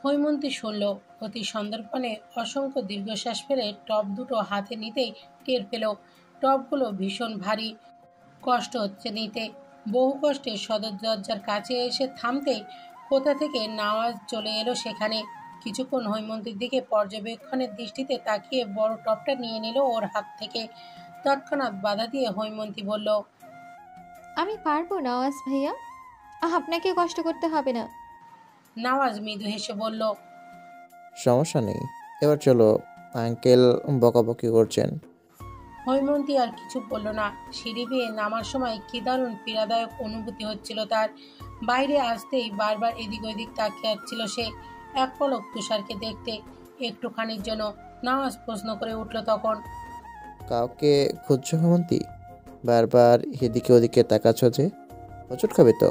হৈমন্তী শুনল, অতি সন্দর্পণে অসংখ্য দীর্ঘশ্বাস ফেলে টব দুটো হাতে নিতেই টের পেল টবগুলো ভীষণ ভারী, কষ্ট হচ্ছে নিতে। বহু কষ্টে সদর দরজার কাছে এসে থামতেই কোথা থেকে নাওয়াজ চলে এলো সেখানে। কিছুক্ষণ হৈমন্তীর দিকে পর্যবেক্ষণের দৃষ্টিতে তাকিয়ে বড় টবটা নিয়ে নিল ওর হাত থেকে। তৎক্ষণাৎ বাধা দিয়ে হৈমন্তী বলল, আমি পারবো নওয়াজ ভাইয়া, আপনাকে কষ্ট করতে হবে না। নওয়াজ মৃদু হেসে বলল, সমস্যা নেই, এবার চলো, আঙ্কেল বকাবকি করছেন। হৈমন্তী আর কিছু বলল না। সিঁড়ি বেয়ে নামার সময় কি দারুণ পীড়াদায়ক অনুভূতি হচ্ছিল তার। বাইরে আসতেই বারবার এদিক ওদিক তাকিয়ে যাচ্ছিল সে, এক পলক তুষারকে দেখতে, একটুখানির জন্য। নওয়াজ প্রশ্ন করে উঠল তখন, কাউকে খুঁজছো হেমন্তী? বারবার এদিকে ওদিকে তাকাচ্ছ যে, হোঁচট খাবে তো।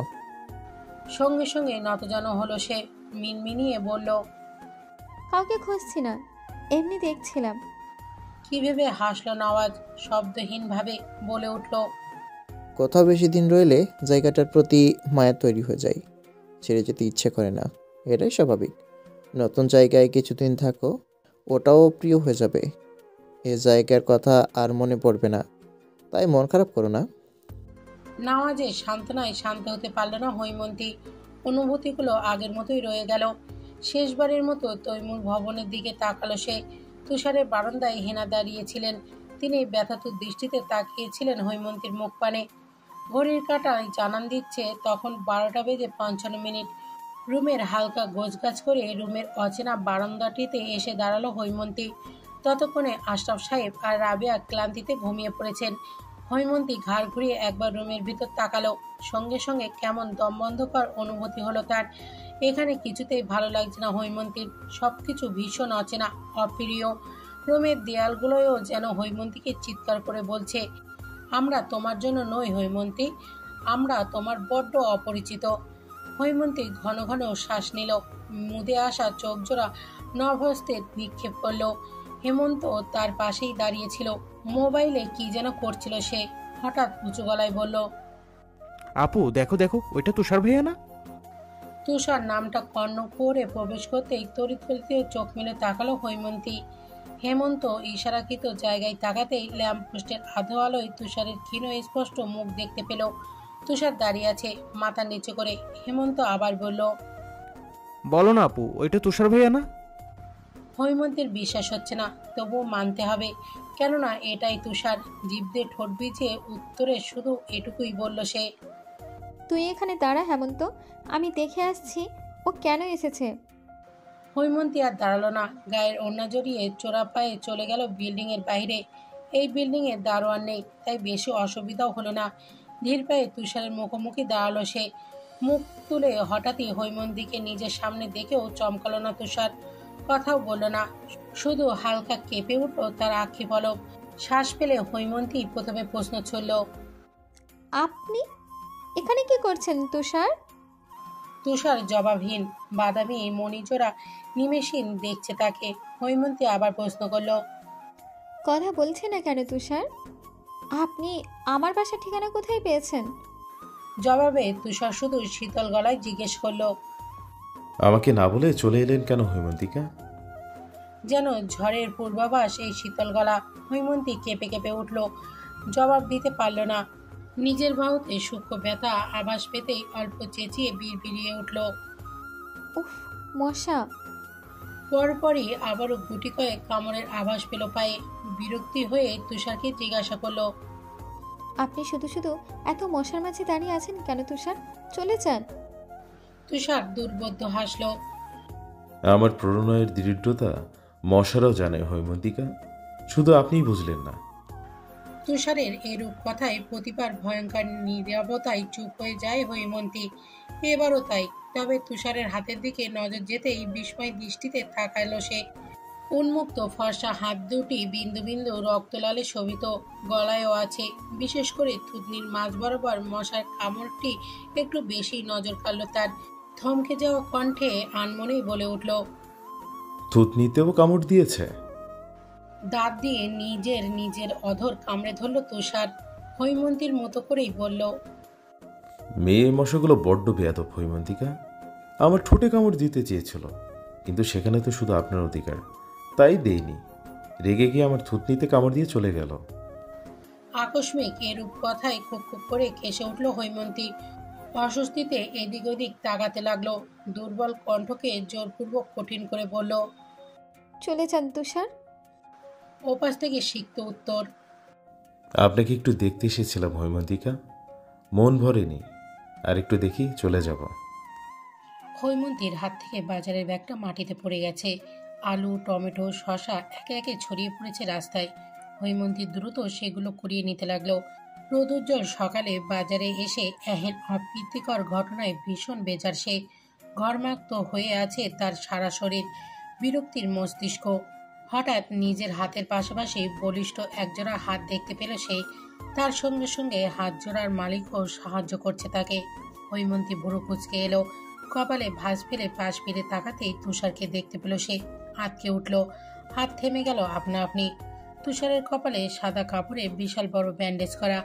সঙ্গে সঙ্গে নতজানো হলো সে, মিনমিনিয়ে বলল, কাউকে খুঁজছি না, এমনি দেখছিলাম। কি ভেবে হাসলো নওয়াজ, শব্দহীনভাবে বলে উঠল, কোথাও বেশি দিন রইলে জায়গাটার প্রতি মায়া তৈরি হয়ে যায়, ছেড়ে যেতে ইচ্ছে করে না। এটাই স্বাভাবিক। নতুন জায়গায় কিছুদিন থাকো, ওটাও প্রিয় হয়ে যাবে। এ জায়গার কথা আর মনে পড়বে না, তাই মন খারাপ করো না। নওয়াজের সান্ত্বনায় শান্ত হতে পারল না হৈমন্তী। অনুভূতিগুলো আগের মতোই রয়ে গেল। শেষবারের মতো তৈমুর ভবনের দিকে তাকালো সে। তুষারের বারান্দায় হেনা দাঁড়িয়েছিলেন। তিনি ব্যথাতুর দৃষ্টিতে তাকিয়েছিলেন হৈমন্তীর মুখ পানে। ঘড়ির কাঁটায় জানান দিচ্ছে তখন 12:55। রুমের হালকা গোছগাছ করে রুমের অচেনা বারান্দাটিতে এসে দাঁড়ালো হৈমন্তী। ততক্ষণে আশরাফ সাহেব আর রাবেয়া ক্লান্তিতে ঘুমিয়ে পড়েছেন। হৈমন্তী ঘাড় ঘুরিয়ে একবার রুমের ভিতর তাকালো। সঙ্গে সঙ্গে কেমন দমবন্ধকর অনুভূতি হলো তার। এখানে কিছুতেই ভালো লাগছে না হৈমন্তীর। সবকিছু ভীষণ অচেনা, অপ্রিয়। রুমের দেয়ালগুলোও যেন হৈমন্তীকে চিৎকার করে বলছে, আমরা তোমার জন্য নই হৈমন্তী, আমরা তোমার বড্ড অপরিচিত। হৈমন্তী ঘন ঘন শ্বাস নিল, মুদে আসা চোখ জোড়া নভস্তে নিক্ষেপ করল। হেমন্ত তার পাশেই দাঁড়িয়েছিল, মোবাইলে কি যেন করছিল সে। হঠাৎ উঁচু গলায় বলল, আপু দেখো দেখো, ওইটা তুষার ভাইয়া না? তুষার নামটা কর্ণ করে প্রবেশ করতেই তড়িৎ গতিতে চোখ মেলে তাকালো হৈমন্তী। হেমন্ত ইশারাকৃত জায়গায় তাকাতেই ল্যাম্পপোস্টের আধো আলোয় তুষারের ক্ষীণ স্পষ্ট মুখ দেখতে পেল। তুষার দাঁড়িয়ে আছে মাথা নিচু করে। হেমন্ত আবার বলল, বলো না আপু, ওইটা তুষার ভাইয়া না? হৈমন্তীর বিশ্বাস হচ্ছে না, তবুও মানতে হবে, কেননা এটাই তুষার। জিভ দিয়ে ঠোঁট ভিজিয়ে উত্তরে শুধু এটুকুই বলল সে, তুই এখানে দাঁড়া হেমন্ত, আমি দেখে আসছি ও কেন এসেছে। হৈমন্তী আর দাঁড়ালো না, গায়ের ওড়না জড়িয়ে চোরা পায়ে চলে গেল বিল্ডিং এর বাইরে। এই বিল্ডিং এর দারোয়ান নেই, তাই বেশি অসুবিধাও হলো না। ধীর পায়ে তুষারের মুখোমুখি দাঁড়ালো সে। মুখ তুলে হঠাৎই হৈমন্তীকে নিজের সামনে দেখেও চমকালো না তুষার। কথাও বলল না, শুধু হালকা কেঁপে উঠল তার আঁখি পলক। শ্বাস পেলে হৈমন্তী প্রথমে প্রশ্ন ছুড়ল, আপনি এখানে কি করছেন তুষার? তুষার জবাবহীন, বাদামি মণিজোড়া নিমেষহীন দেখছে তাকে। হৈমন্তী আবার প্রশ্ন করল, কথা বলছে না কেন তুষার? আপনি আমার বাসার ঠিকানা কোথায় পেয়েছেন? জবাবে তুষার শুধু শীতল গলায় জিজ্ঞেস করল, আমাকে না বলে চলে এলেন কেন হৈমন্তিকা? যেন ঝড়ের পূর্বাভাস এই শীতল গলা। হৈমন্তী কেঁপে কেঁপে উঠল, জবাব দিতে পারল না। নিজের বাহুতে সূক্ষ্ম ব্যথা আভাস পেতেই অল্প চেঁচিয়ে বিড়বিড়িয়ে উঠল। উফ, মশা! পরপরই আবারও গুটি কয়েক কামড়ের আভাস পেল পায়ে। বিরক্তি হয়ে তুষারকে জিজ্ঞাসা করল, আপনি শুধু শুধু এত মশার মাঝে দাঁড়িয়ে আছেন কেন তুষার? চলে যান। তুষার দুর্বোধ্য হাসল। আমার প্রণয়ের দৃঢ়তা মশারাও জানে হৈমন্তিকা, শুধু আপনিই বুঝলেন না। তুষারের এরূপ কথায় প্রতিবার ভয়ঙ্কর নীরবতায় চুপ হয়ে যায় হৈমন্তী। এবারও তাই। তবে তুষারের হাতের দিকে নজর যেতেই বিস্ময় দৃষ্টিতে তাকালো সে। উন্মুক্ত ফর্সা হাত দুটি বিন্দু বিন্দু রক্তলালে শোভিত, গলায়ও আছে। বিশেষ করে থুতনির মাঝ বরাবর মশার কামড়টি একটু বেশি নজর কাড়ল তার। থমকে যাওয়া কণ্ঠে আনমনেই বলে উঠল, থুতনিতেও কামড় দিয়েছে? দাঁত দিয়ে নিজের অধর কামড়ে ধরল তুষার। হৈমন্তীর মতো করেই বলল, মেয়ে মশাগুলো বড্ড বেয়াদব হৈমন্তিকা। আমার ঠোঁটে কামড় দিতে চেয়েছিল, কিন্তু সেখানে তো শুধু আপনার অধিকার, তাই দেইনি। রেগে গিয়ে আমার থুতনিতে কামড় দিয়ে চলে গেল। আকস্মিক এরূপ কথায় খুব খুব করে কেসে উঠল হৈমন্তী। অস্বস্তিতে এদিক ওদিক তাকাতে লাগলো। দুর্বল কণ্ঠকে জোরপূর্বক কঠিন করে বলল। চলে যান তুষার। ওপাশ থেকে সিক্ত উত্তর। আপনাকে একটু দেখতে এসেছিলাম হৈমন্তিকা, মন ভরেনি। আর একটু দেখি চলে যাব। হৈমন্তীর হাত থেকে বাজারের ব্যাগটা মাটিতে পড়ে গেছে। আলু, টমেটো, শসা একে একে ছড়িয়ে পড়েছে রাস্তায়। হৈমন্তী দ্রুত সেগুলো কুড়িয়ে নিতে লাগলো। রোদুজ্জ্বল সকালে বাজারে এসে এহেন অপ্রীতিকর ঘটনায় ভীষণ বেজার সে। ঘর্মাক্ত হয়ে আছে তার সারা শরীর, বিরক্তির মস্তিষ্ক। হঠাৎ নিজের হাতের পাশাপাশি বলিষ্ঠ একজোড়া হাত দেখতে পেল সে। তার সঙ্গে সঙ্গে হাত জোড়ার মালিকও সাহায্য করছে তাকে। হৈমন্তী ভুরু কুঁচকে এলো। কপালে ভাঁজ ফেলে পাশ ফিরে তাকাতেই তুষারকে দেখতে পেল সে। আঁতকে উঠল। হাত থেমে গেল আপনা আপনি। তুষারের কপালে সাদা কাপড়ে বিশাল বড় ব্যান্ডেজ করা।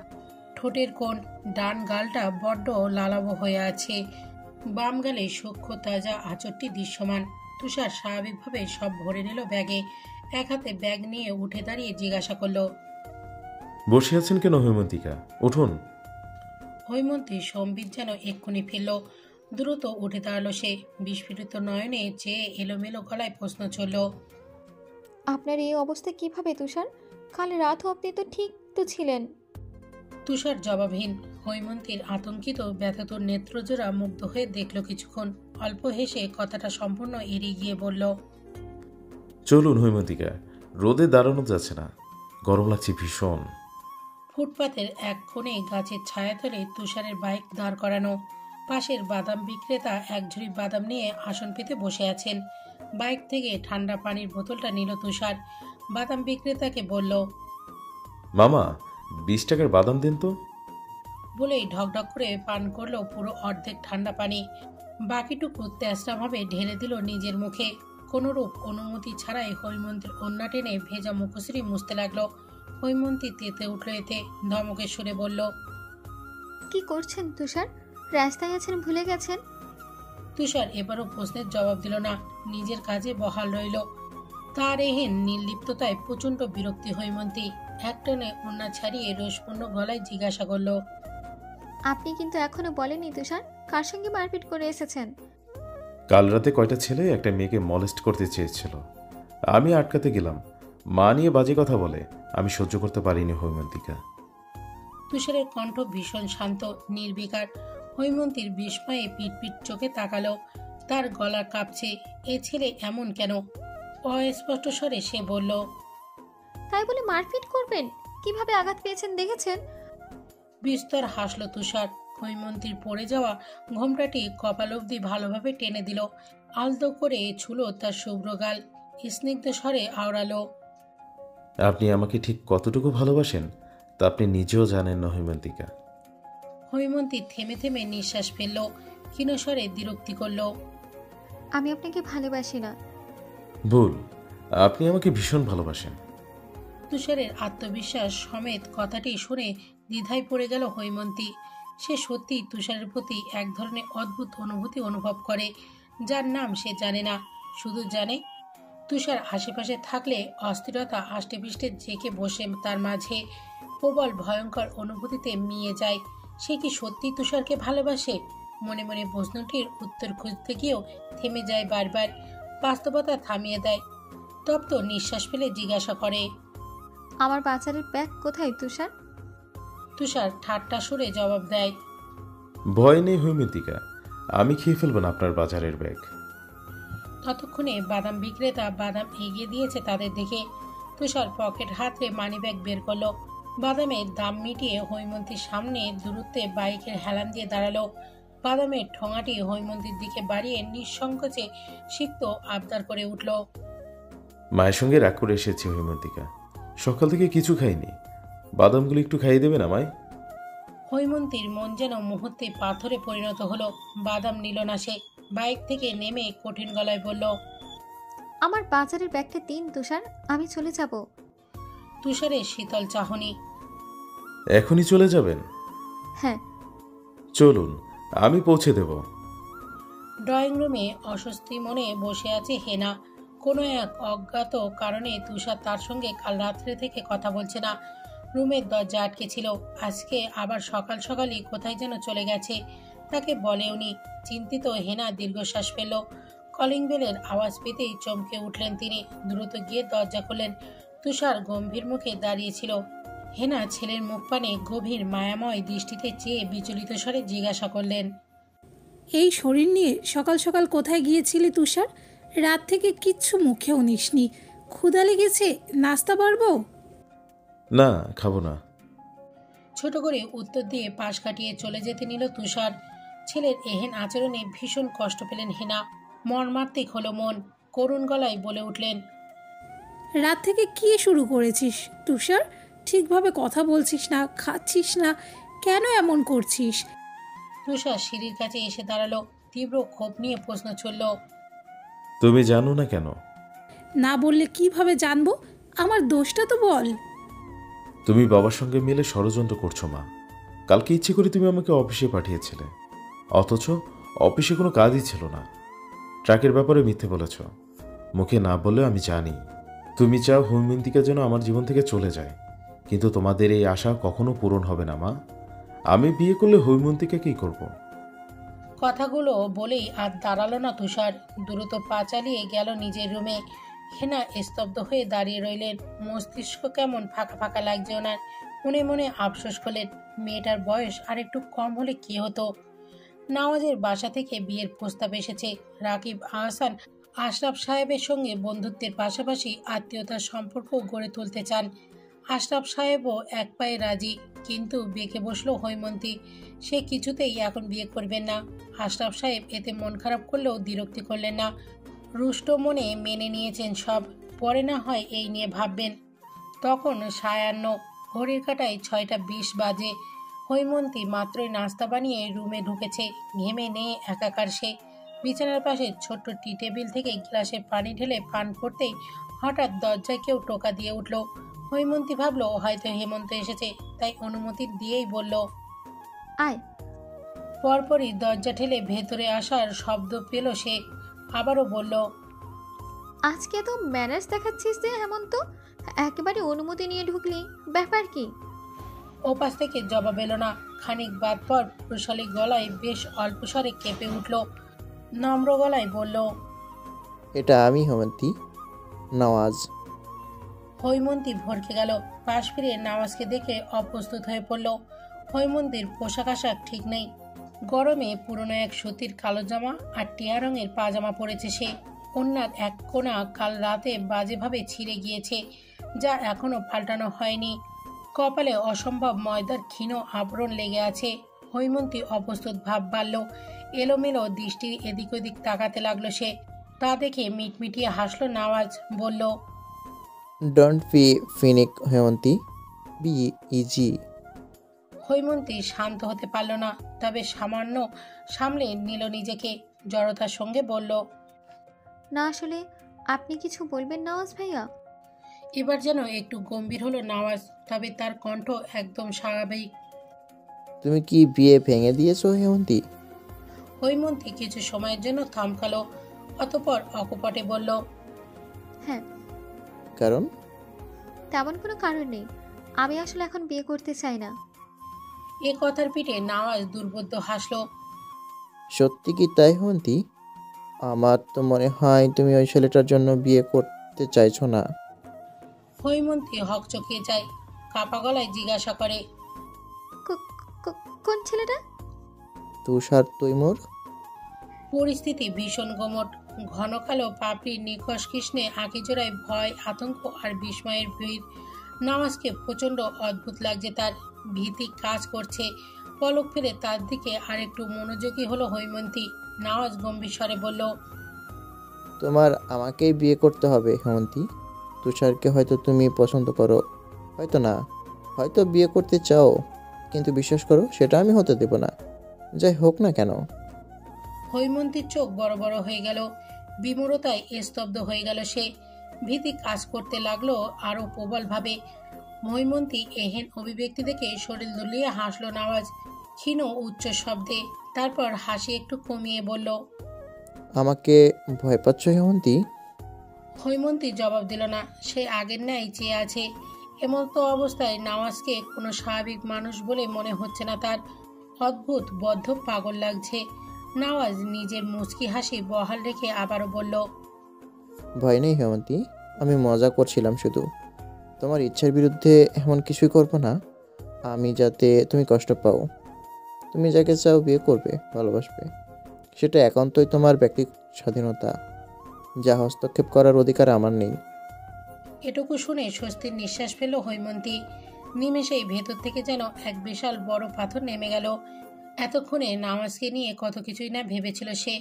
ঠোঁটের কোণ, ডান গালটা বড্ড লালাভ হয়ে আছে। বাম গালে সূক্ষ্ম তাজা আঁচড়টি দৃশ্যমান। তুষার স্বাভাবিকভাবে সব ভরে নিল ব্যাগে। এক হাতে ব্যাগ নিয়ে উঠে দাঁড়িয়ে জিজ্ঞাসা করল। বসে আছেন কেন হৈমন্তিকা, উঠুন। হৈমন্তী সম্বিত যেন এক্ষুনি ফিরল। দ্রুত উঠে দাঁড়ালো সে। বিস্ফোরিত নয়নে চেয়ে এলোমেলো গলায় প্রশ্ন চলল। আপনার এই অবস্থা কিভাবে তুষার? কাল রাতও আপনি তো ঠিক তো ছিলেন। তুষার জবাবহীন। হৈমন্তীর আতঙ্কিত ব্যথাতুর নেত্রজোড়া মুগ্ধ হয়ে দেখল কিছুক্ষণ। অল্প হেসে কথাটা সম্পূর্ণ এড়িয়ে গিয়ে বলল। চলুন হৈমন্তিকা, রোদে দাঁড়ানো যাচ্ছে না, গরম লাগছে ভীষণ। ফুটপাতের এক কোণে গাছের ছায়াতলে তুষারের বাইক দাঁড় করানো। পাশের বাদাম বিক্রেতা এক ঝুড়ি বাদাম নিয়ে আসন পেতে বসে আছেন। বাইক থেকে ঠান্ডা পানির বোতলটা নিল তুষার। বাদাম বিক্রেতাকে বলল। মামা, 20 টাকার বাদাম দিন তো। বলেই ঢকঢক করে পান করলো পুরো অর্ধেক ঠান্ডা পানি। বাকিটুকু তেষ্টাভাবে ঢেলে দিল নিজের মুখে। কোনোরূপ অনুমতি ছাড়াই হৈমন্তীর ওন্না টেনে ভেজা মুখশ্রী মুছতে লাগলো। হৈমন্তী তেতে উঠল এতে। ধমকের সুরে বলল। কি করছেন তুষার? রাস্তায় আছেন, ভুলে গেছেন? তুষার এবারও প্রশ্নের জবাব দিল না, নিজের কাজে বহাল রইল। তার এহেন নির্লিপ্ততায় প্রচণ্ড বিরক্তি হৈমন্তী। একটানে ওন্না ছাড়িয়ে রোষপূর্ণ গলায় জিজ্ঞাসা করল। আপনি কিন্তু এখনো বলেননি তুষার, কার সঙ্গে মারপিট করে এসেছেন? কাল রাতে কয়টা ছেলে একটা মেয়েকে মলেস্ট করতে চেয়েছিল, আমি আটকাতে গেলাম। মা নিয়ে বাজে কথা বলে, আমি সহ্য করতে পারিনি হৈমন্তিকা। তুষারের কণ্ঠ ভীষণ শান্ত, নির্বিকার। হৈমন্তীর বিস্ময়ে পিটপিট চোখে তাকালো। তার গলা কাঁপছে। এ ছেলে এমন কেন? অস্পষ্ট স্বরে সে বলল। তাই বলে মারপিট করবেন? কিভাবে আঘাত পেয়েছেন দেখেছেন? বিস্তর হাসল তুষার। হৈমন্তীর পড়ে যাওয়া ঘোমটাটি কপাল অবধি ভালোভাবে টেনে দিল। আলতো করে ছুলো তার শুভ্র গাল। স্নিগ্ধ স্বরে আওড়ালো। আপনি আমাকে ঠিক কতটুকু ভালোবাসেন তা আপনি নিজেও জানেন না হৈমন্তিকা। হৈমন্তী থেমে থেমে নিঃশ্বাস ফেলল। ক্ষীণস্বরে দ্বিরুক্তি করল। আমি আপনাকে ভালোবাসি না। ভুল, আপনি আমাকে ভীষণ ভালোবাসেন। তুষারের আত্মবিশ্বাস সমেত কথাটি শুনে দ্বিধায় পড়ে গেল হৈমন্তী। সে সত্যি তুষারের প্রতি এক ধরনের অদ্ভুত অনুভূতি অনুভব করে, যার নাম সে জানে না। শুধু জানে তুষার আশেপাশে থাকলে অস্থিরতা আষ্টেপৃষ্টে জেঁকে বসে তার মাঝে। প্রবল ভয়ঙ্কর অনুভূতিতে মিয়ে যায়। সে কি সত্যি তুষারকে ভালোবাসে? মনে মনে প্রশ্নটির উত্তর খুঁজতে গিয়েও থেমে যায় বারবার। বাস্তবতা থামিয়ে দেয়। তপ্ত নিঃশ্বাস ফেলে জিজ্ঞাসা করে। আমার বাজারের ব্যাগ কোথায় তুষার? তুষার ঠাট্টা সুরে জবাব দেয়। ভয় নেই হৈমন্তিকা, আমি খেয়ে ফেলব না আপনার বাজারের ব্যাগ। ততক্ষণে বাদাম বিক্রেতা বাদাম এগিয়ে দিয়েছে তাদের দিকে। তুষার পকেট হাতে মানিব্যাগ বের করলো। বাদামের দাম মিটিয়ে হৈমন্তীর সামনে দূরত্বে বাইকের হেলান দিয়ে দাঁড়ালো। বাদামের ঠোঙাটি হৈমন্তীর দিকে বাড়িয়ে নিঃসংকোচে সিক্ত আবদার করে উঠল। মায়ের সঙ্গে রাগ করে এসেছি হৈমন্তিকা, সকাল থেকে কিছু খাইনি, বাদামগুলো একটু খাইয়ে দেবেন আমায়? হৈমন্তীর মন যেন মুহূর্তে পাথরে পরিণত হলো। বাদাম নিল না সে। বাইক থেকে নেমে কঠিন গলায় বলল। আমার বাজারের ব্যাগটা দিন তুষার, আমি চলে যাব। তুষারের শীতল চাহনি। এখনই চলে যাবেন? হ্যাঁ। চলুন, আমি পৌঁছে দেব। ড্রয়িং রুমে অস্বস্তি মনে বসে আছে হেনা। কোনো এক অজ্ঞাত কারণে তুষার তার সঙ্গে কাল রাত্রে থেকে কথা বলছে না। রুমের দরজা আটকে ছিল, আজকে আবার সকাল সকালই কোথায় যেন চলে গেছে, তাকে বলেওনি। চিন্তিত হেনা দীর্ঘশ্বাস ফেলল। কলিং বেলের আওয়াজ পেতেই চমকে উঠলেন তিনি। দ্রুত গিয়ে দরজা খুললেন। তুষার গম্ভীর মুখে দাঁড়িয়েছিল। হেনা ছেলের মুখ পানে গভীর মায়াময় দৃষ্টিতে চেয়ে বিচলিত স্বরে জিজ্ঞাসা করলেন, এই শরীর নিয়ে সকাল সকাল কোথায় গিয়েছিলি তুষার? রাত থেকে কিচ্ছু মুখেও নিসনি। ক্ষুধা লেগেছে, নাস্তা পারবো? না, খাবো না। ছোট করে উত্তর দিয়ে পাশ কাটিয়ে চলে যেতে নিল তুষার। ছেলের এহেন আচরণে ভীষণ কষ্ট পেলেন হেনা। মর্মান্তিক হলো মন। করুণ গলায় বলে উঠলেন, রাত থেকে কি শুরু করেছিস তুষার? ঠিকভাবে কথা বলছিস না, খাচ্ছিস না, কেন এমন করছিস? তুষার সিঁড়ির কাছে এসে দাঁড়ালো। তীব্র ক্ষোভ নিয়ে প্রশ্ন ছুড়ল, তুমি জানো না কেন? না বললে কিভাবে জানবো? আমার দোষটা তো বল। তুমি বাবার সঙ্গে মিলে ষড়যন্ত্র করছো মা। কালকে ইচ্ছে করে তুমি আমাকে অফিসে পাঠিয়েছিলে, অথচ অফিসে কোনো কাজই ছিল না। ট্রাকের ব্যাপারে মিথ্যে বলেছ। মুখে না বললেও আমি জানি তুমি চাও হৈমন্তিকা যেন আমার জীবন থেকে চলে যায়, কিন্তু তোমাদের এই আশা কখনো পূরণ হবে না মা। আমি বিয়ে করলে হৈমন্তিকা কি করব? কথাগুলো বলেই আর দাঁড়ালো না তুষার। দ্রুত পা চালিয়ে গেল নিজের রুমে। হেনা স্তব্ধ হয়ে দাঁড়িয়ে রইলেন। মস্তিষ্ক কেমন ফাঁকা ফাঁকা লাগছে ওনার। মনে মনে আফসোস করলেন, মেয়েটার বয়স আর একটু কম হলে কি হতো। নওয়াজের বাসা থেকে বিয়ের প্রস্তাব এসেছে। রাকিব আহসান আশরাফ সাহেবের সঙ্গে বন্ধুত্বের পাশাপাশি আত্মীয়তার সম্পর্ক গড়ে তুলতে চান। আশরাফ সাহেবও এক পায়ে রাজি, কিন্তু বেঁকে বসলো হৈমন্তী। সে কিছুতেই এখন বিয়ে করবেন না। আশরাফ সাহেব এতে মন খারাপ করলেও দ্বিরুক্তি করলেন না। রুষ্ট মনে মেনে নিয়েছেন সব। পরে না হয় এই নিয়ে ভাববেন। তখন সায়ান্ন। ঘড়ির কাঁটায় 6:20 বাজে। হৈমন্তী মাত্রই নাস্তা বানিয়ে রুমে ঢুকেছে। ঘেমে নিয়ে একাকার সে। বিছানার পাশে ছোট্ট টি টেবিল থেকে গ্লাসে পানি ঢেলে পান করতেই হঠাৎ দরজায় কেউ টোকা দিয়ে উঠল। হৈমন্তী ভাবলো হয়তো হেমন্ত এসেছে, তাই অনুমতি দিয়েই বলল, আয়। পরপরই দরজা ঠেলে ভেতরে আসার শব্দ পেল সে। আবারও বলল, আজকে তো ম্যানার্স দেখাচ্ছিস যে হেমন্ত, একেবারে অনুমতি নিয়ে ঢুকলি, ব্যাপার কি? ওপাশ থেকে জবাব এলো না। খানিক বাদ পর পুরুষালী গলায় বেশ অল্প স্বরে কেঁপে উঠল। নম্র গলায় বলল, এটা আমি হেমন্তী, নওয়াজ। হৈমন্তী ভরকে গেল। পাশ ফিরে নওয়াজকে দেখে অপ্রস্তুত হয়ে পড়ল। হৈমন্তীর পোশাক আশাক ঠিক নেই। গরমে পুরনো এক সুতির কালো জামা আর টিয়া রঙের পাজামা পরেছে সে। কন্যার এক কোণা কাল রাতে বাজেভাবে ছিঁড়ে গিয়েছে, যা এখনো পাল্টানো হয়নি। কপালে অসম্ভব ময়দার ক্ষীণ আবরণ লেগে আছে। হৈমন্তী অপ্রস্তুত ভাব বাড়ল। এলোমেলো দৃষ্টি এদিক ওদিক তাকাতে লাগলো সে। তা দেখে মিটমিটিয়ে হাসলো নওয়াজ। বলল, don't be panic Hemanti, be easy. Haimanti শান্ত হতে পারল না, তবে সামান্য সামলে নিল নিজেকে। জড়তার সঙ্গে বলল, না আসলে আপনি কিছু বলবেন নওয়াজ ভাইয়া? এবার যেন একটু গম্ভীর হলো নওয়াজ, তবে তার কণ্ঠ একদম স্বাভাবিক। তুমি কি বিয়ে ভেঙে দিয়েছো হেমন্তী? হৈমন্তী কিছু সময়ের জন্য থমকালো, অতঃপর অকপটে বলল, হ্যাঁ। কারণ? তেমন কোনো কারণ নেই, আমি আসলে এখন বিয়ে করতে চাই না। এ কথার পিঠে নওয়াজ দুর্বোধ্য হাসলো। সত্যি কি তাই হেমন্তী? আমার তো মনে হয় তুমি ওই ছেলেটার জন্য বিয়ে করতে চাইছো না। হৈমন্তী হকচকিয়ে যায়। কাপা গলায় জিজ্ঞাসা করে, কোন ছেলেটা? তুষার তৈমুর। পরিস্থিতি ভীষণ গোমট। ঘন কালো পাপড়ির নিকষ কৃষ্ণে আঁকিজোড়ায় ভয়, আতঙ্ক আর বিস্ময়ের ভিড়। নওয়াজকে প্রচণ্ড অদ্ভুত লাগছে তার। ভীতি কাজ করছে। পলক ফেলে তার দিকে আরেকটু মনোযোগী হলো হৈমন্তী। নওয়াজ গম্ভীর স্বরে বলল, তোমার আমাকেই বিয়ে করতে হবে হেমন্তী। তুষারকে হয়তো তুমি পছন্দ করো, হয়তো না, হয়তো বিয়ে করতে চাও, কিন্তু বিশ্বাস করো সেটা আমি হতে দেব না, যাই হোক না কেন। হৈমন্তীর চোখ বড় বড় হয়ে গেল। বিমূঢ়তায় স্তব্ধ হয়ে গেল সে। ভীতি কাজ করতে লাগলো আরো প্রবলভাবে। হৈমন্তী এহেন অভিব্যক্তি দেখে শরীর দুলিয়ে হাসলো নওয়াজ। ক্ষীণ উচ্চ শব্দে, তারপর হাসি একটু কমিয়ে বলল, আমাকে ভয় পাচ্ছ হেমন্তী? হৈমন্তী জবাব দিল না। সে আগের ন্যায় চেয়ে আছে। এমতো অবস্থায় নওয়াজকে কোনো স্বাভাবিক মানুষ বলে মনে হচ্ছে না তার। অদ্ভুত বদ্ধ পাগল লাগছে। নওয়াজ নিজের মুচকি হাসি বহাল রেখে আবারও বলল, ভয় নেই হেমন্তী, আমি মজা করছিলাম শুধু। তোমার ইচ্ছার বিরুদ্ধে এমন কিছুই করব না আমি যাতে তুমি কষ্ট পাও। তুমি যাকে চাও বিয়ে করবে, ভালোবাসবে, সেটা একান্তই তোমার ব্যক্তি স্বাধীনতা। যা হস্তক্ষেপ করার অধিকার আমার নেই। এটুকু শুনে স্বস্তির নিঃশ্বাস ফেল হৈমন্তী। নিমেষেই ভেতর থেকে যেন এক বিশাল বড় পাথর নেমে গেল। এতক্ষণে নওয়াজকে নিয়ে কত কিছুই না ভেবেছিল সে।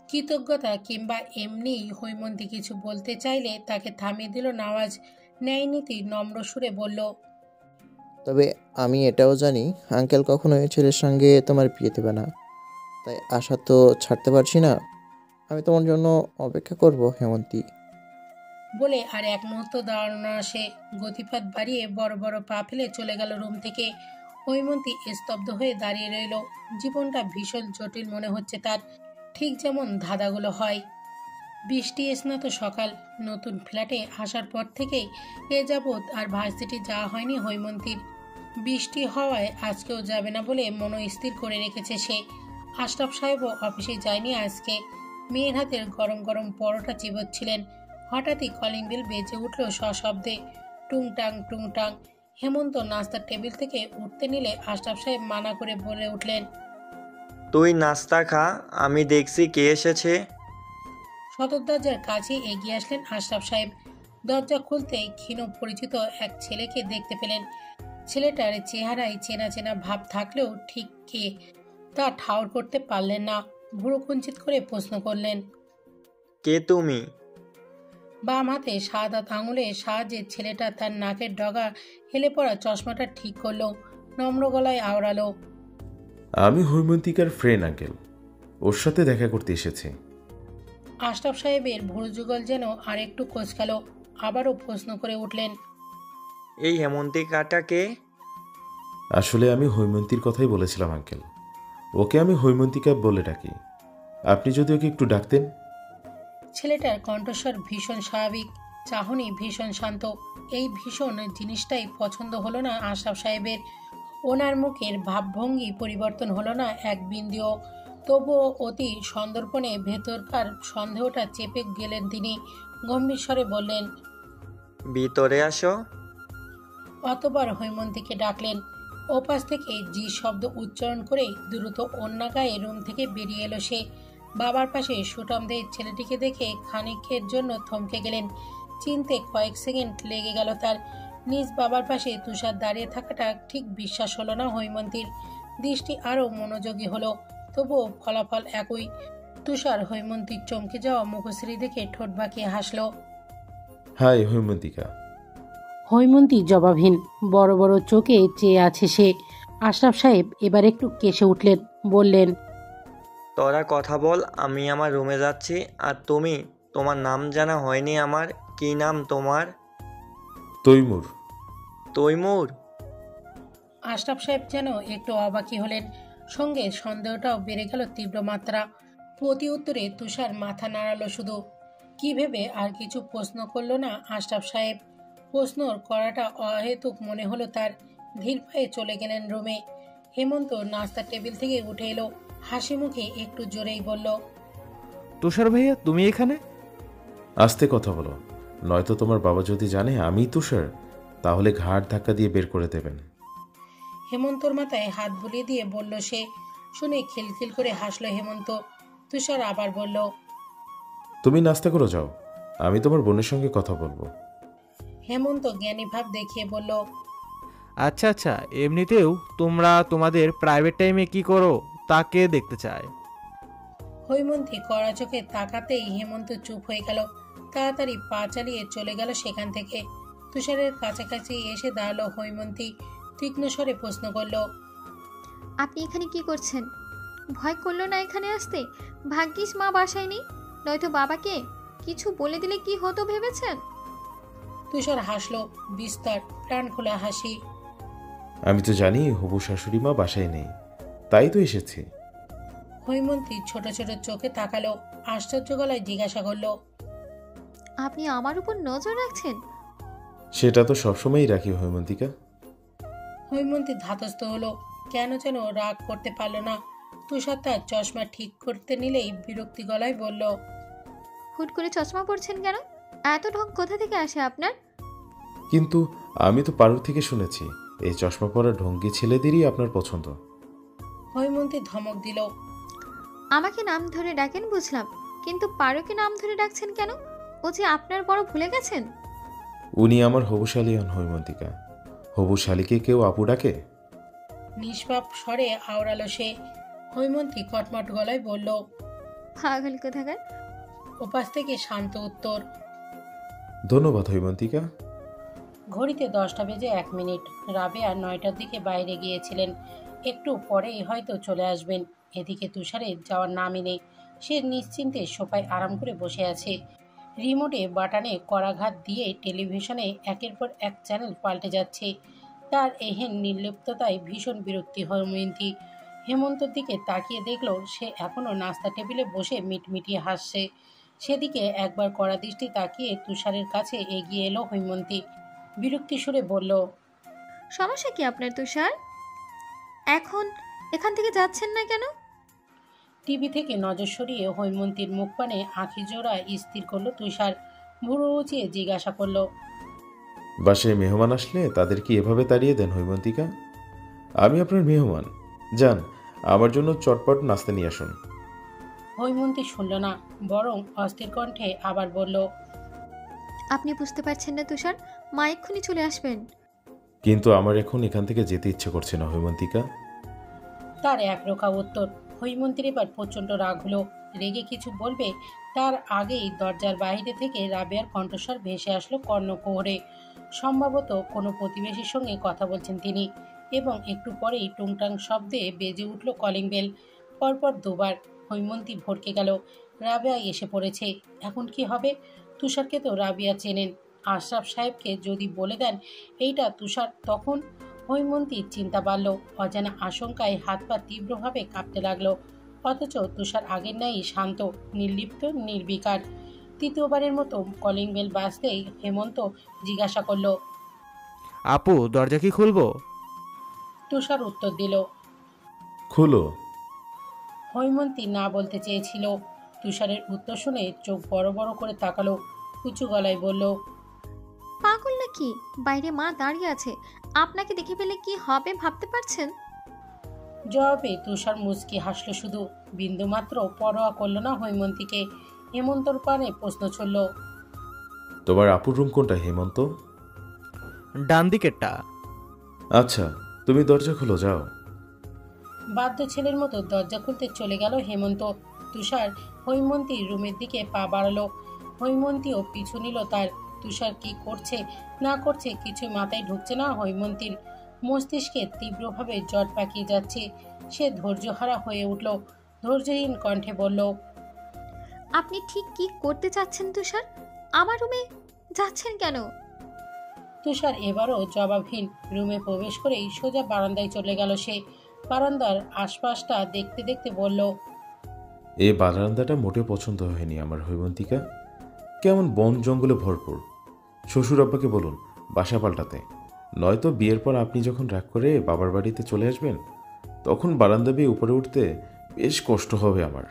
কৃতজ্ঞতা কিংবা এমনি হৈমন্তী কিছু বলতে চাইলে তাকে থামিয়ে দিল নওয়াজ। ন্যায়নীতি নম্র সুরে বলল, তবে আমি এটাও জানি আঙ্কেল কখনো এই ছেলের সঙ্গে তোমার বিয়ে দেবে না, তাই আশা তো ছাড়তে পারছি না। আমি তোমার জন্য অপেক্ষা করব হেমন্তী। বলে আর এক মুহূর্ত দাঁড়ানো না, সে গতিপথ বাড়িয়ে বড় বড় পা ফেলে চলে গেল রুম থেকে। হৈমন্তী স্তব্ধ হয়ে দাঁড়িয়ে রইল। জীবনটা ভীষণ জটিল মনে হচ্ছে তার, ঠিক যেমন ধাঁধাগুলো হয়। বৃষ্টি স্নাত সকাল। নতুন ফ্ল্যাটে আসার পর থেকেই এ যাবৎ আর ভার্সিটি যাওয়া হয়নি হৈমন্তীর। বৃষ্টি হওয়ায় আজকেও যাবে না বলে মনস্থির করে রেখেছে সে। আশরাফ সাহেবও অফিসে যায়নি আজকে। মেয়ের হাতের গরম গরম পরোটা চিবোচ্ছিলেন। হঠাৎই কলিং বেল বেজে উঠল সশব্দে, টুংটাং টুংটাং। হেমন্ত নাস্তার টেবিল থেকে উঠতে নিলে আশরাফ সাহেব মানা করে বলে উঠলেন, তুই নাস্তা খা, আমি দেখছি কে এসেছে। সদর দরজার কাছে এগিয়ে আসলেন আশরাফ সাহেব। দরজা খুলতেই ক্ষীণ পরিচিত এক ছেলেকে দেখতে পেলেন। ছেলেটার চেহারায় চেনা চেনা ভাব থাকলেও ঠিক কে তা ঠাউর করতে পারলেন না। ভুরু কুঞ্চিত করে প্রশ্ন করলেন, কে তুমি? বাম হাতে সাদা আঙুলের সাহায্যে ছেলেটা তার নাকের ডগা হেলে পড়া চশমাটা ঠিক করলো। নম্র গলায় আওড়ালো, আমি হৈমন্তিকার ফ্রেন্ড আঙ্কেল, ওর সাথে দেখা করতে এসেছি। আশরাফ সাহেবের ভুরু যুগল যেন আরেকটু কোঁচকালো। আবারও প্রশ্ন করে উঠলেন, এই হেমন্তিকাটা কে? আসলে আমি হৈমন্তীর কথাই বলেছিলাম আঙ্কেল। ওকে আমি হৈমন্তিকা বলে ডাকি, আপনি যদি ওকে একটু ডাকতেন। ছেলেটার কণ্ঠস্বর ভীষণ স্বাভাবিক, চাহনি ভীষণ শান্ত। এই ভীষণ জিনিসটাই পছন্দ হলো না আশরাফ সাহেবের। ওনার মুখের ভাবভঙ্গি পরিবর্তন হলো না এক বিন্দুও। তবুও অতি সন্দর্পণে ভেতরকার সন্দেহটা চেপে গেলেন তিনি। গম্ভীর স্বরে বললেন, ভিতরে আসো। অতবার হৈমন্তীকে ডাকলেন। ওপাশ থেকে জি শব্দ উচ্চারণ করে দ্রুত অন্যা গায়ে রুম থেকে বেরিয়ে এলো সে। বাবার পাশে সুঠামদের ছেলেটিকে দেখে খানিকের জন্য থমকে গেলেন। চিনতে কয়েক সেকেন্ড লেগে গেল তার। নিজ বাবার পাশে তুষার দাঁড়িয়ে থাকাটা ঠিক বিশ্বাস হলো না হৈমন্তীর। দৃষ্টি আরও মনোযোগী হলো, তবুও ফলাফল একই। তুষার হৈমন্তীর চমকে যাওয়া মুখশ্রী দেখে ঠোঁট বাঁকিয়ে হাসল। হাই হৈমন্তিকা। হৈমন্তী জবাবহীন, বড় বড় চোখে চেয়ে আছে সে। আশরাফ সাহেব এবার একটু কেসে উঠলেন, বললেন, তোরা কথা বল, আমি আমার রুমে যাচ্ছি। আর তুমি, তোমার নাম জানা হয়নি আমার। কি নাম তোমার? তৈমুর। তৈমুর? আশরাফ সাহেব যেন একটু অবাকি হলেন, সঙ্গে সন্দেহটাও বেড়ে গেল তীব্র মাত্রা। প্রতি উত্তরে তুষার মাথা নাড়ালো শুধু। কি ভেবে আর কিছু প্রশ্ন করল না আশরাফ সাহেব। প্রশ্নর করাটা অহেতুক মনে হলো তার। ধীর পায়ে চলে গেলেন রুমে। হেমন্ত নাস্তার টেবিল থেকে উঠে এলো, হাসি মুখে একটু জোরেই বলল, তুষার ভাইয়া তুমি এখানে? আস্তে কথা বলো, নয়তো তোমার বাবা যদি জানে আমি তুষার, তাহলে ঘাড় ধাক্কা দিয়ে বের করে দেবেন। হেমন্তর মাথায় হাত বুলিয়ে দিয়ে বলল সে। শুনে খিলখিল করে হাসলো হেমন্ত। তুষার আবার বলল, তুমি নাস্তা করে যাও, আমি তোমার বোনের সঙ্গে কথা বলবো। হেমন্ত জ্ঞানী ভাব দেখিয়ে বলল, আচ্ছা আচ্ছা, এমনিতেও তোমরা তোমাদের প্রাইভেট টাইমে কি করো তাকে দেখতে চায়। হৈমন্তী কড়া চোখে তাকাতেই হেমন্ত চুপ হয়ে গেল। তাড়াতাড়ি পা চালিয়ে চলে গেল সেখান থেকে। তুষারের কাছাকাছি এসে দাঁড়ালো হৈমন্তী। তীক্ষ্ণ স্বরে প্রশ্ন করল, আপনি এখানে কি করছেন? ভয় করলো না এখানে আসতে? ভাগ্যিস মা বাসায় নেই, নয়তো বাবাকে কিছু বলে দিলে কি হতো ভেবেছেন? তুষার হাসলো, বিস্তর প্রাণ খোলা হাসি। আমি তো জানি হবু শাশুড়ি মা বাসায় নেই, তাই তো এসেছি। হৈমন্তী ছোট ছোট চোখে তাকালো, আশ্চর্য গলায় জিজ্ঞাসা করলো, আপনি আমার উপর নজর রাখছেন? সেটা তো সবসময়ই রাখি হৈমন্তিকা। হৈমন্তী ধাতস্থ হলো, কেন যেন রাগ করতে পারল না। তুষার তার চশমা ঠিক করতে নিলেই বিরক্তি গলায় বলল, হুট করে চশমা পরছেন কেন? এত ঢং কোথা থেকে আসে আপনার? কিন্তু আমি তো পারুর থেকে শুনেছি এই চশমা পরা ঢঙ্গি ছেলেদেরই আপনার পছন্দ। হৈমন্তী ধমক দিল, আমাকে নাম ধরে ডাকেন বুঝলাম, কিন্তু পারুকে নাম ধরে ডাকছেন কেন? ও যে আপনার বড় ভুলে গেছেন। উনি আমার হবুশালী হন হৈমন্তিকা। হবুশালীকে কেউ আপু ডাকে? নিষ্পাপ স্বরে আওড়ালো সে। হৈমন্তী কটমট গলায় বলল, পাগল কোথাকার। ওপাশ থেকে শান্ত উত্তর, ধন্যবাদ হৈমন্তিকা। ঘড়িতে 10:01। রাবেয়া 9টার দিকে বাইরে গিয়েছিলেন, একটু পরেই হয়তো চলে আসবেন। এদিকে তুষারের যাওয়ার নামই নেই। সে নিশ্চিন্তে সোফায় আরাম করে বসে আছে। রিমোটে বাটনে করাঘাত দিয়ে টেলিভিশনে একের পর এক চ্যানেল পাল্টে যাচ্ছে। তার এহেন নির্লিপ্ততায় ভীষণ বিরক্তি হৈমন্তী। হেমন্তর দিকে তাকিয়ে দেখল সে এখনও নাস্তা টেবিলে বসে মিটমিটিয়ে হাসছে। সেদিকে একবার কড়া দৃষ্টি তাকিয়ে তুষারের কাছে এগিয়ে এলো হৈমন্তী। বিরক্তি সুরে বলল, সমস্যা কি আপনার তুষার? এখন এখান থেকে যাচ্ছেন না কেন? টিভি থেকে নজর সরিয়ে হৈমন্তীর মুখপানে আঁখি জোড়া স্থির করলো তুষার। ভুরু উঁচিয়ে জিজ্ঞাসা করলো, বাসায় মেহমান আসলে তাদের কি এভাবে তাড়িয়ে দেন হৈমন্তিকা? আমি আপনার মেহমান। যান, আমার জন্য চটপট নাস্তা নিয়ে আসুন। হৈমন্তী শুনল না, বরং অস্থির কণ্ঠে আবার বলল, আপনি বুঝতে পারছেন না তুষার, মা এক্ষুনি চলে আসবেন। কিন্তু আমার এখন এখান থেকে যেতে ইচ্ছে করছে না হৈমন্তিকা। তার একরোখা উত্তর। হৈমন্তীর এবার প্রচণ্ড রাগ হলো। রেগে কিছু বলবে তার আগেই দরজার বাইরে থেকে রাবেয়ার কণ্ঠস্বর ভেসে আসলো কর্ণকুহরে। সম্ভবত কোনো প্রতিবেশীর সঙ্গে কথা বলছেন তিনি, এবং একটু পরেই টুংটাং শব্দে বেজে উঠল কলিং বেল। পরপর দুবার। হৈমন্তী ভড়কে গেল। রাবেয়া এসে পড়েছে। এখন কি হবে? তুষারকে তো রাবেয়া চেনেন। আশরাফ সাহেবকে যদি বলে দেন এইটা তুষার, তখন হৈমন্তীর চিন্তা বাড়ল। অজানা আশঙ্কায় হাত পা তীব্রভাবে কাঁপতে লাগলো। অথচ তুষার আগের ন্যায়ই শান্ত, নির্লিপ্ত, নির্বিকার। তৃতীয়বারের মতো কলিং বেল বাজতেই হেমন্ত জিজ্ঞাসা করল, আপু, দরজা কি খুলবো? তুষার উত্তর দিল। খুলো। হৈমন্তী না বলতে চেয়েছিল। তুষারের উত্তর শুনে চোখ বড় বড় করে তাকালো, উঁচু গলায় বলল, পাগল নাকি? বাইরে মা দাঁড়িয়ে আছে, আপনাকে দেখে ফেলে কি হবে ভাবতে পারছেন? জবাবে তুষার মুচকি হাসলো শুধু। বিন্দুমাত্র পরোয়া করল না হৈমন্তীকে। হেমন্তর পানে প্রশ্ন ছুড়ল, তোমার আপুর রুম কোনটা হেমন্ত? ডান দিকেরটা। আচ্ছা, তুমি দরজা খুলো, যাও। বাধ্য ছেলের মতো দরজা খুলতে চলে গেল হেমন্ত। তুষার হৈমন্তীর রুমের দিকে পা বাড়ালো। হৈমন্তীও পিছু নিল তার। তুষার কি করছে না করছে কিছু মাথায় ঢুকছে না হৈমন্তীর। মস্তিষ্কে তীব্রভাবে জট পাকিয়ে যাচ্ছে। সে ধৈর্যহারা হয়ে উঠল। ধৈর্যহীন কণ্ঠে বলল, আপনি ঠিক কি করতে চাচ্ছেন তুষার? আমার রুমে যাচ্ছেন কেন? তুষার এবারও জবাবহীন। রুমে প্রবেশ করেই সোজা বারান্দায় চলে গেল সে। বারান্দার আশপাশটা দেখতে দেখতে বলল, এই বারান্দাটা মোটেও পছন্দ হয়নি আমার হৈমন্তিকা। কেমন বন জঙ্গলে ভরপুর। শ্বশুর আব্বাকে বলুন বাসা পাল্টাতে, নয়তো বিয়ের পর আপনি যখন রাগ করে বাবার বাড়িতে চলে আসবেন তখন বারান্দা বেয়ে উপরে উঠতে বেশ কষ্ট হবে আমার।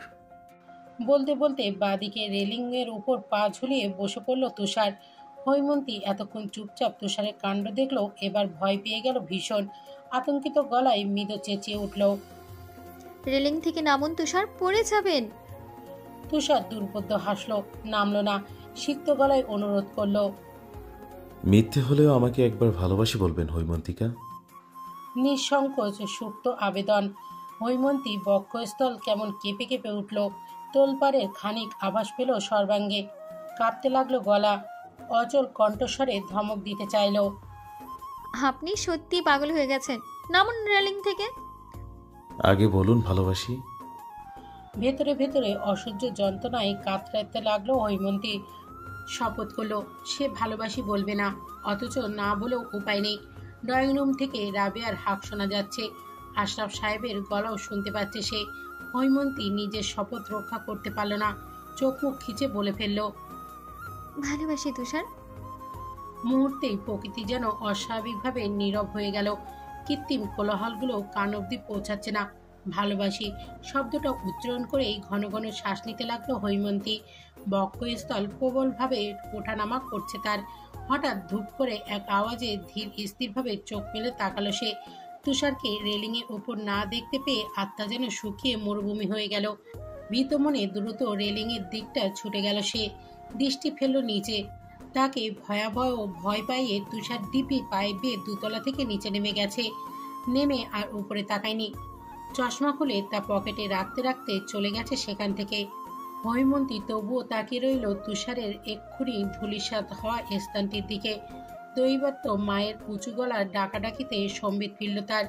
বলতে বলতে বাঁদিকে রেলিংয়ের উপর পা ঝুলিয়ে বসে পড়ল তুষার। হৈমন্তী এতক্ষণ চুপচাপ তুষারের কাণ্ড দেখল, এবার ভয় পেয়ে গেল ভীষণ। আতঙ্কিত গলায় মৃদু চেঁচিয়ে উঠল, রেলিং থেকে নামুন তুষার, পড়ে যাবেন। তুষার দুর্বোধ্য হাসল, নামল না। সিক্ত গলায় অনুরোধ করল, মিথ্যে হলেও আমাকে একবার ভালোবাসি বলবেন হৈমন্তিকা। নিঃসংকোচ সুপ্ত আবেদন। হৈমন্তী বক্ষস্থল কেমন কেঁপে কেঁপে উঠল। তোলপাড়ের খানিক আভাস পেল সর্বাঙ্গে। কাঁপতে লাগলো গলা। অচল কণ্ঠস্বরে ধমক দিতে চাইল, আপনি সত্যি পাগল হয়ে গেছেন, নামুন রেলিং থেকে। আগে বলুন ভালোবাসি। ভেতরে ভেতরে অসহ্য যন্ত্রণায় কাতরাতে লাগলো হৈমন্তী। শপথ করলো সে ভালোবাসি বলবে না, অথচ না বলেও উপায় নেই। ড্রয়িং রুম থেকে রাবেয়ার হাঁক শোনা যাচ্ছে। আশরাফ সাহেবের গলাও শুনতে পাচ্ছে সে। হৈমন্তী নিজের শপথ রক্ষা করতে পারল না, চোখ মুখ খিচে বলে ফেলল, ভালোবাসি তুষার। মুহূর্তেই প্রকৃতি যেন অস্বাভাবিকভাবে নীরব হয়ে গেল। কৃত্রিম কোলাহলগুলো কান অব্দি পৌঁছাচ্ছে না। ভালোবাসি শব্দটা উচ্চারণ করেই ঘন ঘন শ্বাস নিতে লাগলো হৈমন্তী। বক্ষস্থল প্রবলভাবে ওঠানামা করছে তার। হঠাৎ ধূপ করে এক আওয়াজে ধীর স্থিরভাবে চোখ মেলে তাকালো সে। তুষারকে রেলিংয়ের উপর না দেখতে পেয়ে আত্মা যেন শুকিয়ে মরুভূমি হয়ে গেল। ভীত মনে দ্রুত রেলিংয়ের দিকটা ছুটে গেল সে। দৃষ্টি ফেলল নিচে। তাকে ভয়াবহ ভয় পাইয়ে তুষার ডিপি পায়ে বেয়ে দুতলা থেকে নিচে নেমে গেছে। নেমে আর উপরে তাকায়নি। চশমা খুলে তা পকেটে রাখতে রাখতে চলে গেছে সেখান থেকে। হৈমন্তী তবুও তাকিয়ে রইল তুষারের এক্ষুনি ধূলিসাৎ হওয়া স্থানটির দিকে। দৈবাত্য মায়ের উঁচু গলার ডাকাডাকিতে সম্বিত ফিরল তার।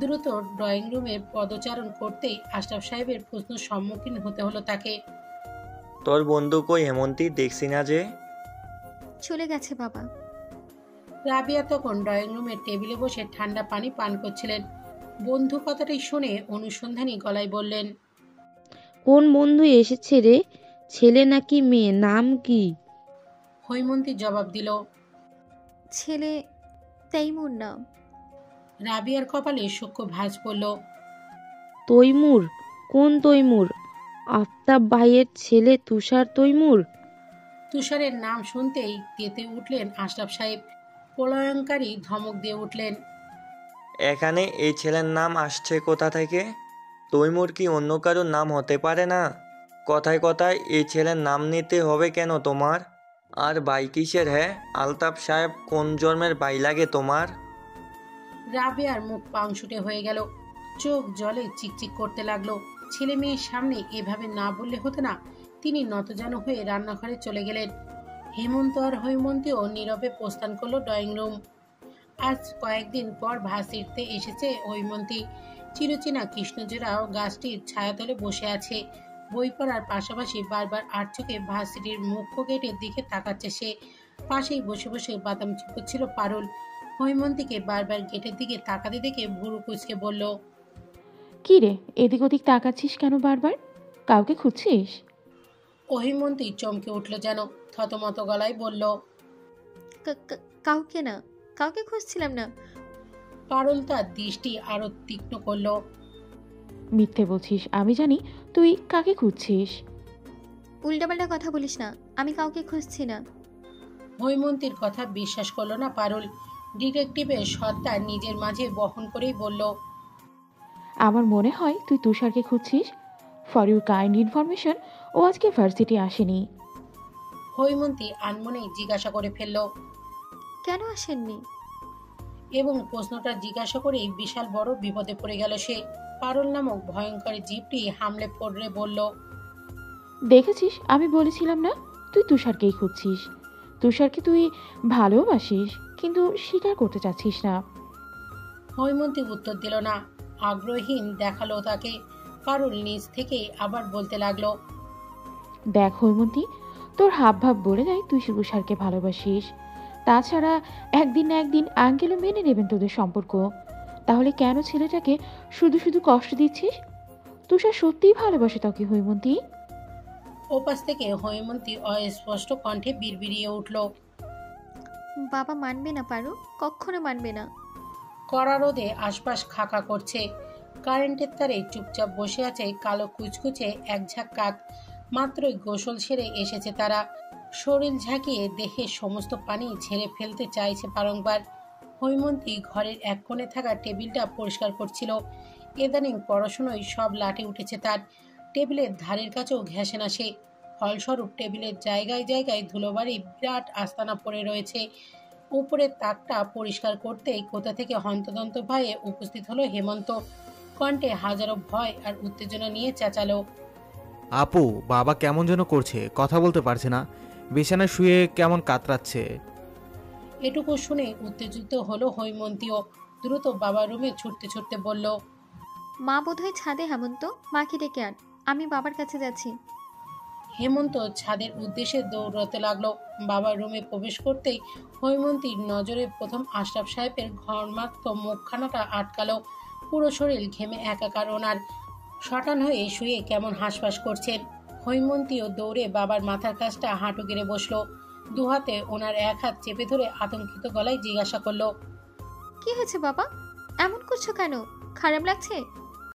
দ্রুত ড্রয়িং রুমে পদচারণ করতেই আশরাফ সাহেবের প্রশ্ন সম্মুখীন হতে হলো তাকে। তোর বন্ধু কই হেমন্তী, দেখছি না যে? চলে গেছে বাবা। রাবিয়া তখন ড্রয়িং রুমের টেবিলে বসে ঠান্ডা পানি পান করছিলেন। বন্ধু কথাটাই শুনে অনুসন্ধানী গলায় বললেন, কোন বন্ধু এসেছে রে? ছেলে নাকি মেয়ে? নাম কি? হৈমন্তী জবাব দিল, ছেলে তৈমুর নাম। রাবিয়ার কপালে সূক্ষ্ম ভাঁজ পড়ল। তৈমুর? কোন তৈমুর? আফতাব ভাইয়ের ছেলে তুষার তৈমুর? তুষারের নাম শুনতেই তেতে উঠলেন আশরাফ সাহেব। প্রলয়ঙ্কারী ধমক দিয়ে উঠলেন, এখানে এই ছেলের নাম আসছে কোথা থেকে? তৈমুর কি অন্য কারোর নাম হতে পারে না? কথায় কথায় এই ছেলের নাম নিতে হবে কেন তোমার? আর ভাই কিসের? হ্যাঁ, আলতাফ সাহেব কোন জন্মের ভাই লাগে তোমার? রাবিয়ার মুখ পাংশুটে হয়ে গেল। চোখ জলে চিকচিক করতে লাগলো। ছেলে মেয়ের সামনে এভাবে না বললে হতো না। তিনি নতজানু হয়ে রান্নাঘরে চলে গেলেন। হেমন্ত আর হৈমন্তীও নীরবে প্রস্থান করলো ড্রয়িং রুম। আজ কয়েকদিন পর ভার্সিটিতে এসেছে হৈমন্তী। চিরচেনা কৃষ্ণচূড়াও গাছটির ছায়াতলে বসে আছে। বই পড়ার পাশাপাশি বারবার আর চোখে ভার্সিটির মুখ্য গেটের দিকে তাকাচ্ছে সে। পাশেই বসে বসে বাদাম চিপচ্ছিল পারুল। হৈমন্তীকে বারবার গেটের দিকে তাকাতে দেখে ভুরু কুঁচকে বলল, কি রে, এদিক ওদিক তাকাচ্ছিস কেন বারবার? কাউকে খুঁজছিস? হৈমন্তী চমকে উঠল যেন। থতমত গলায় বলল, কাউকে না, কাউকে খুঁজছিলাম না। পারুল তার দৃষ্টি আরো তীক্ষ্ণ করল। মিথ্যে বলছিস, আমি জানি তুই কাকে খুঁজছিস। উল্টাপাল্টা কথা বলিস না, আমি কাউকে খুঁজছি না। হৈমন্তীর কথা বিশ্বাস করল না পারুল। ডিটেকটিভের সত্তা নিজের মাঝে বহন করেই বলল, আমার মনে হয় তুই তুষারকে খুঁজছিস। ফর ইউর কাইন্ড ইনফরমেশন, ও আজকে ভার্সিটি আসেনি। হৈমন্তী আনমনেই জিজ্ঞাসা করে ফেলল কেন আসেননি? এবং প্রশ্নটা জিজ্ঞাসা করেই বিশাল বড় বিপদে পড়ে গেল সে। পারুল নামক ভয়ঙ্কর জীবটি হামলে পড়ে বলল, দেখেছিস, আমি বলেছিলাম না তুই তুষারকেই খুঁজছিস। তুষারকে তুই ভালোবাসিস, কিন্তু স্বীকার করতে চাচ্ছিস না। হৈমন্তী উত্তর দিল না। আগ্রহহীন দেখালো তাকে। পারুল নিজ থেকে আবার বলতে লাগলো, দেখ হৈমন্তী, তোর হাব ভাব বলে দেয় তুই তুষারকে ভালোবাসিস। তাছাড়া একদিন না একদিন আঙ্কেলও মেনে নেবেন তোদের সম্পর্ক। তাহলে কেন ছেলেটাকে শুধু শুধু কষ্ট দিচ্ছিস? তুষার সত্যিই ভালোবাসে তোকে হৈমন্তী। ওপাশ থেকে হৈমন্তী অস্পষ্ট কণ্ঠে বিড়বিড়িয়ে উঠল, বাবা মানবে না পারু, কখনো মানবে না। কড়া রোদে আশপাশ খাকা করছে। কারেন্টের তারে চুপচাপ বসে আছে কালো কুচকুচে এক ঝাঁক কাক। মাত্রই গোসল সেরে এসেছে তারা। শরীর ঝাঁকিয়ে দেহের সমস্ত পানি ঝেড়ে ফেলতে চাইছে বারংবার। হৈমন্তী ঘরের এক কোণে থাকা টেবিলটা পরিষ্কার করছিল। ইদানিং পড়াশুনোয় সব লাটে উঠেছে তার। টেবিলের ধারের কাছেও ঘেঁষে না সে। ফলস্বরূপ টেবিলের জায়গায় জায়গায় ধুলোবাড়ি বিরাট আস্তানা পড়ে রয়েছে। উপরের তাকটা পরিষ্কার করতেই কোথা থেকে হন্তদন্ত ভয়ে উপস্থিত হলো হেমন্ত। কণ্ঠে হাজারো ভয় আর উত্তেজনা নিয়ে চেঁচালো, আপু, বাবা কেমন যেন করছে, কথা বলতে পারছে না, বিছানায় শুয়ে কেমন কাতরাচ্ছে। এটুকু শুনে উত্তেজিত হলো হৈমন্তীও। দ্রুত বাবার রুমে ছুটতে ছুটতে বলল, মা বোধহয় ছাদে। হেমন্ত, মাকে ডেকে আন, আমি বাবার কাছে যাচ্ছি। হেমন্ত ছাদের উদ্দেশ্যে দৌড়াতে লাগলো। বাবার রুমে প্রবেশ করতেই হৈমন্তীর নজরে প্রথম আশরাফ সাহেবের ঘর্মাক্ত মুখখানাটা আটকালো। পুরো শরীর ঘেমে একাকার। ওনার শটান হয়ে শুয়ে কেমন হাঁসফাঁস করছেন। হৈমন্তীও দৌড়ে বাবার মাথার কাছটা হাঁটু গেড়ে বসলো। দুহাতে ওনার এক হাত চেপে ধরে আতঙ্কিত গলায় জিজ্ঞাসা করলো, কি হয়েছে বাবা? এমন করছো কেন? খারাপ লাগছে?